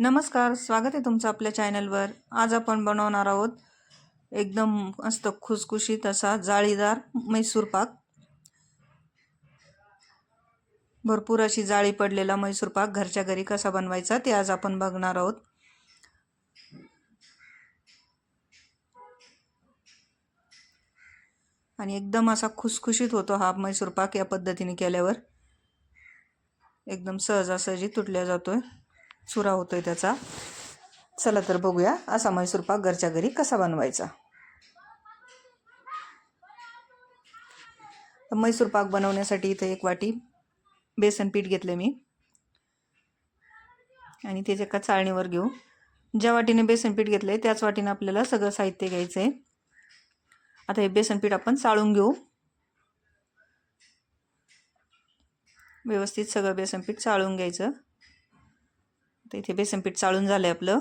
नमस्कार, स्वागत आहे तुमचं आपल्या चॅनलवर। आज आपण बनवणार आहोत एकदम मस्त खुसखुशीत असा जाळीदार मैसूर पाक। भरपूर अशी जाळी पडलेला मैसूर पाक घरच्या घरी कसा बनवायचा ते आज आपण बघणार आहोत। आणि एकदम असा खुसखुशीत होतो हा मैसूर पाक या पद्धतीने केल्यावर। एकदम सहजासहजी तुटल्या जातोय, चुरा होतोय त्याचा। चला तर बघूया असा मैसूर पाक घरच्या घरी कसा बनवायचा। मैसूर पाक बनवण्यासाठी इथे 1 वाटी बेसन पीठ घेतले मी आणि त्याचे एका चाळणीवर घेऊ। ज्या वाटीने बेसन पीठ घेतले त्याच वाटीने आपल्याला सगळं साहित्य घ्यायचं आहे। आता हे बेसन पीठ आपण चाळून घेऊ। व्यवस्थित सगळं बेसन पीठ चाळून घ्यायचं। आता इथे बेसन पीठ चाळून झालंय आपलं।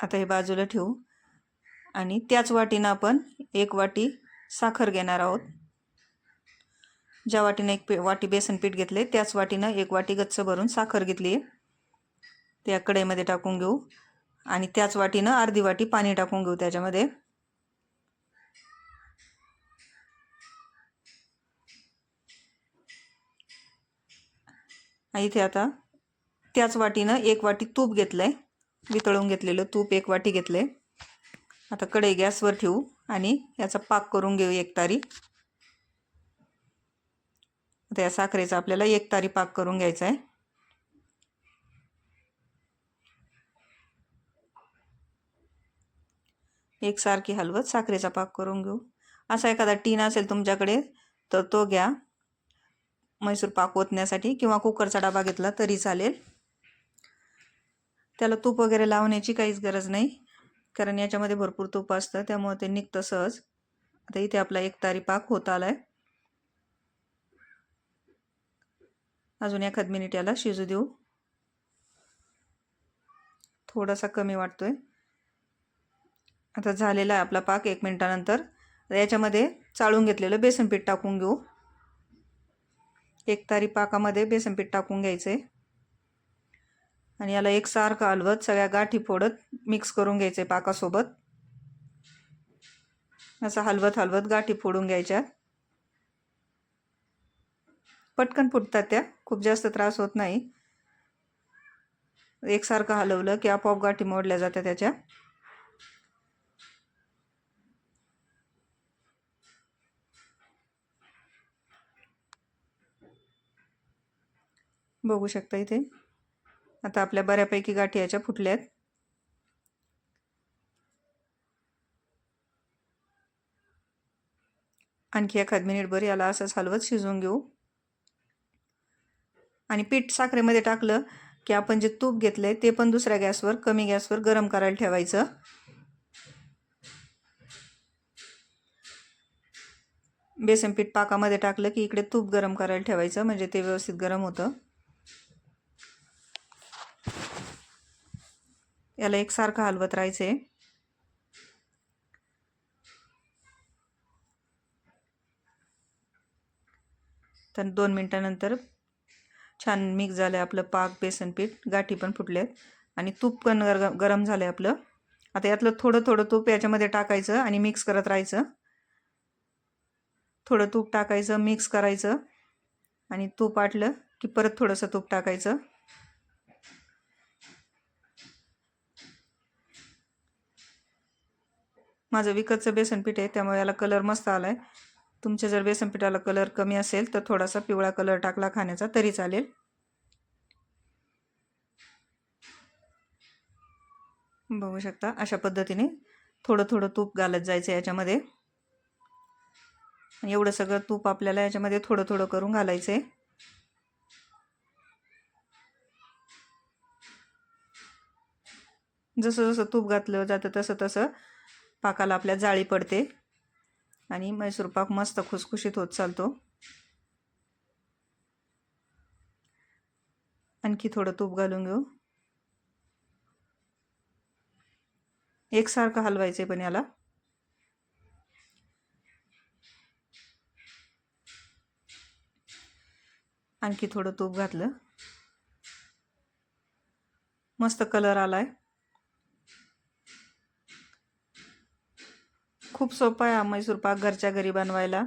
आता हे बाजूला ठेवू आणि त्याच वाटीने आपण 1 वाटी साखर घेणार आहोत। ज्या वाटीने 1 वाटी बेसन पीठ घेतले त्याच वाटीने 1 वाटी गच्च भरून साखर घेतली। त्या कढईमध्ये टाकून घेऊ आणि त्याच वाटीने अर्धी वाटी पाणी टाकून घेऊ त्याच्यामध्ये। इथे आता त्याच वाटीने 1 वाटी तूप घेतलंय, वितळून घेतलेलं तूप 1 वाटी घेतले। आता कढई गॅसवर ठेवू आणि याचा पाक करून घेऊ एकतारी। आता या साखरेचा आपल्याला एकतारी पाक करून घ्यायचा आहे। एकसारखी हलवत साखरेचा पाक करून घेऊ। असा एखादा टीन असेल तुमच्याकडे तर तो घ्या मैसूर पाक ओतण्यासाठी, किंवा कुकरचा डबा घेतला तरी चालेल। त्याला तूप वगैरे लावण्याची काहीच गरज नाही, कारण याच्यामध्ये भरपूर तूप असतं त्यामुळे ते निघतं सहज। आता इथे आपला एकतारी पाक होत आलाय। अजून 1 मिनिट याला शिजू देऊ। थोडासा कमी वाटतोय। आता झालेला आहे आपला पाक 1 मिनिटानंतर। याच्यामध्ये चाळून घेतलेलं बेसन पीठ टाकून घेऊ। एकतारी पाकामध्ये बेसन पीठ टाकून घ्यायचे आणि याला एकसारखं हलवत सगळ्या गाठी फोडत मिक्स करून घ्यायचे पाकासोबत। असं हलवत हलवत गाठी फोडून घ्यायच्या। पटकन फुटतात त्या, खूप जास्त त्रास होत नाही। एकसारखं हलवलं की आपोआप गाठी मोडल्या जातात त्याच्या। बघू शकता इथे आता आपल्या बऱ्यापैकी गाठी याच्या फुटल्यात। आणखी 1 मिनिटभर याला असंच हलवत शिजवून घेऊ। आणि पीठ साखरेमध्ये टाकलं की आपण जे तूप घेतलंय ते पण दुसऱ्या गॅसवर, कमी गॅसवर गरम करायला ठेवायचं। बेसन पीठ पाकामध्ये टाकलं की इकडे तूप गरम करायला ठेवायचं, म्हणजे ते व्यवस्थित गरम होतं। याला एकसारखं हलवत राहायचे। तर 2 मिनिटानंतर छान मिक्स झालं आपलं पाक, बेसन पीठ, गाठी पण फुटल्यात आणि तूप पण गरम झालं आपलं। आता यातलं थोडं थोडं तूप याच्यामध्ये टाकायचं आणि मिक्स करत राहायचं। थोडं तूप टाकायचं, मिक्स करायचं आणि तूप आटलं की परत थोडंसं तूप टाकायचं। माझं विकतचं बेसन पीठ आहे त्यामुळे याला कलर मस्त आलाय। तुमच्या जर बेसन पिठाला कलर कमी असेल तर थोडासा पिवळा कलर टाकला खाण्याचा तरी चालेल। बघू शकता अशा पद्धतीने थोडं थोडं तूप घालत जायचं याच्यामध्ये। आणि एवढं सगळं तूप आपल्याला याच्यामध्ये थोडं थोडं करून घालायचं आहे। जसं जसं तूप घातलं जातं तसं तसं पाकाला आपल्या जाळी पडते आणि मैसूर पाक मस्त खुसखुशीत होत चालतो। आणखी थोडं तूप घालून घेऊ। एकसारखं हलवायचे पण याला। आणखी थोडं तूप घातलं. मस्त कलर आलाय. खूप सोपा आहे हा मैसूर पाक घरच्या घरी बनवायला.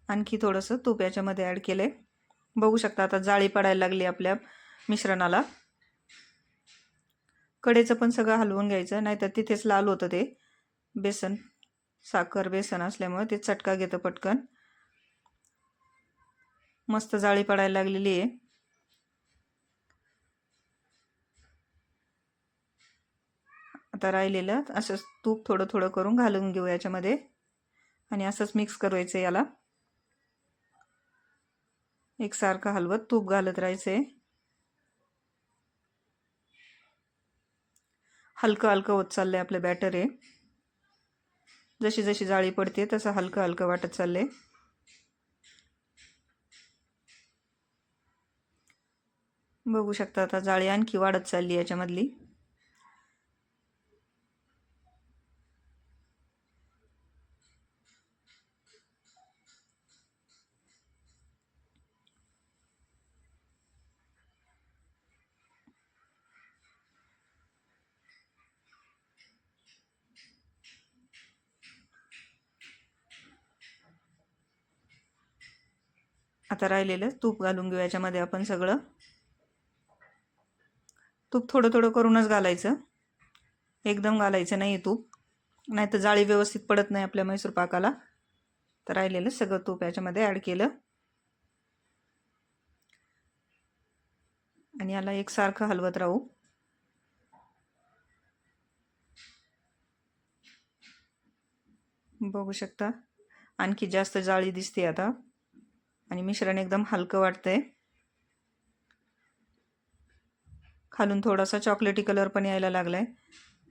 आणखी थोडंसं तूप याच्यामध्ये ॲड केलंय. बघू शकता आता जाळी पडायला लागली आपल्या मिश्रणाला. कडेचं पण सगळं हलवून घ्यायचं, नाहीतर तिथेच लाल होतं ते. बेसन साखर बेसन असल्यामुळे ते चटका घेतं पटकन. मस्त जाळी पडायला लागलेली आहे. आता राहिलेलं असंच तूप थोडं थोडं करून घालून घेऊ याच्यामध्ये आणि असंच मिक्स करायचं याला. एकसारखं हलवत तूप घालत राहायचंय. हलकं हलकं होत चाललंय आपलं बॅटर आहे. जशी जशी जाळी पडते तसं हलकं हलकं वाटत चाललंय. बघू शकता आता जाळी आणखी वाढत चालली याच्यामधली. आता राहिलेलं तूप घालून घेऊ याच्यामध्ये आपण सगळं. तूप थोडं थोडं करूनच घालायचं, एकदम घालायचं नाही तूप, नाही तर जाळी व्यवस्थित पडत नाही आपल्या मैसूर पाकाला. तर राहिलेलं सगळं तूप याच्यामध्ये ॲड केलं आणि याला एकसारखं हलवत राहू. बघू शकता आणखी जास्त जाळी दिसते आता आणि मिश्रण एकदम हलकं वाटतंय. खालून थोडासा चॉकलेटी कलर पण यायला लागलाय.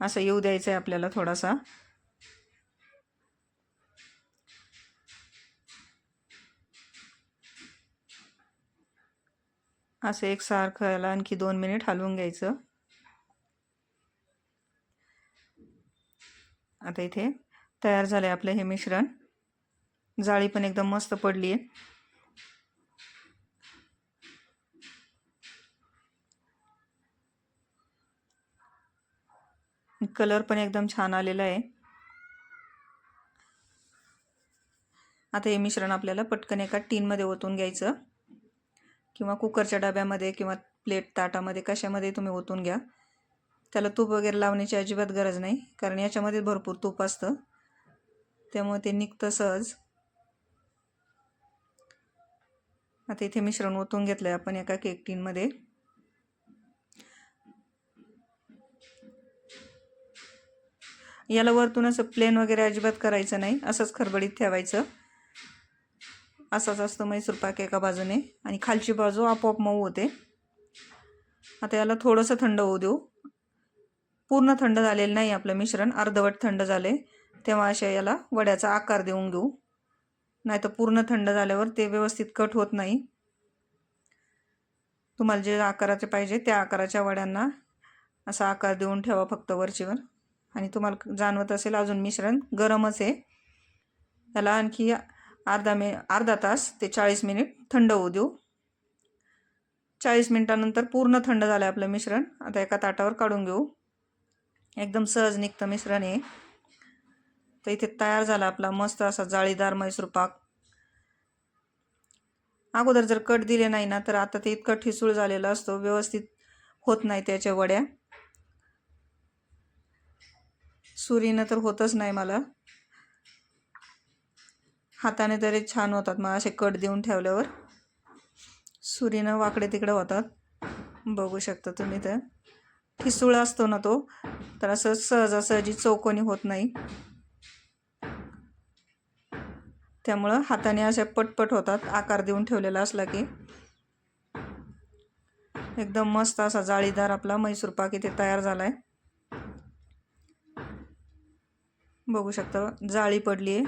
असं येऊ द्यायचं आहे आपल्याला थोडासा. असं एकसारखं याला आणखी 2 मिनिट हलवून घ्यायचं. आता इथे तयार झालंय आपलं हे मिश्रण. जाळी पण एकदम मस्त पडली आहे. कलर पण एकदम छान आलेला आहे. आता हे मिश्रण आपल्याला पटकन एका टीनमध्ये ओतून घ्यायचं किंवा कुकरच्या डब्यामध्ये किंवा प्लेट ताटामध्ये कशामध्ये तुम्ही ओतून घ्या. त्याला तूप वगैरे लावण्याची अजिबात गरज नाही, कारण याच्यामध्ये भरपूर तूप असतं, त्यामुळे ते निघतं सहज. आता इथे मिश्रण ओतून घेतलंय आपण एका केक टीनमध्ये. याला वरतून असं प्लेन वगैरे अजिबात करायचं नाही, असंच खरबडीत ठेवायचं. असाच असतं मैसूर पाक एका बाजूने आणि खालची बाजू आपोआप मऊ होते. आता याला थोडंसं थंड होऊ देऊ. पूर्ण थंड झालेलं नाही आपलं मिश्रण, अर्धवट थंड झाले, तेव्हा अशा याला वड्याचा आकार देऊन घेऊ. नाही तर पूर्ण थंड झाल्यावर ते व्यवस्थित कट होत नाही. तुम्हाला जे आकाराचे पाहिजे त्या आकाराच्या वड्यांना असा आकार देऊन ठेवा फक्त वरचीवर. आणि तुम्हाला जाणवत असेल अजून मिश्रण गरमच आहे, याला आणखी अर्धा तास ते 40 मिनिट थंड होऊ देऊ. 40 मिनिटानंतर पूर्ण थंड झालं आपलं मिश्रण. आता एका ताटावर काढून घेऊ. एकदम सहज निघतं मिश्रण आहे. तर इथे तयार झाला आपला मस्त असा जाळीदार मैसूर पाक. अगोदर जर कट दिले नाही ना तर आता ते इतकं ठिसूळ झालेलं असतो, व्यवस्थित होत नाही त्याच्या वड्या. सुरीनं तर होतच नाही मला, हाताने तरी छान होतात मग असे कट देऊन ठेवल्यावर. सुरीनं वाकडे तिकडे होतात. बघू शकता तुम्ही, तर ठिसूळ असतो ना तो, तर असं सहजासहजी चौकोनी होत नाही. त्यामुळं हाताने अशा पटपट होतात आकार देऊन ठेवलेला असला की. एकदम मस्त असा जाळीदार आपला मैसूर पाक इथे तयार झालाय. बघू शकता जाळी पडली आहे.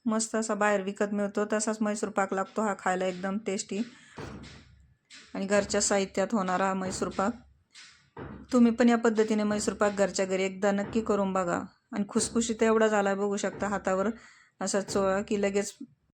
मस्त असा बाहेर विकत मिळतो तसाच मैसूर पाक लागतो हा खायला, एकदम टेस्टी आणि घरच्या साहित्यात होणारा हा मैसूर पाक. तुम्ही पण या पद्धतीने मैसूर पाक घरच्या घरी एकदा नक्की करून बघा आणि खुसखुशीत एवढा झाला बघू शकता. हातावर असा चोळा की लगेच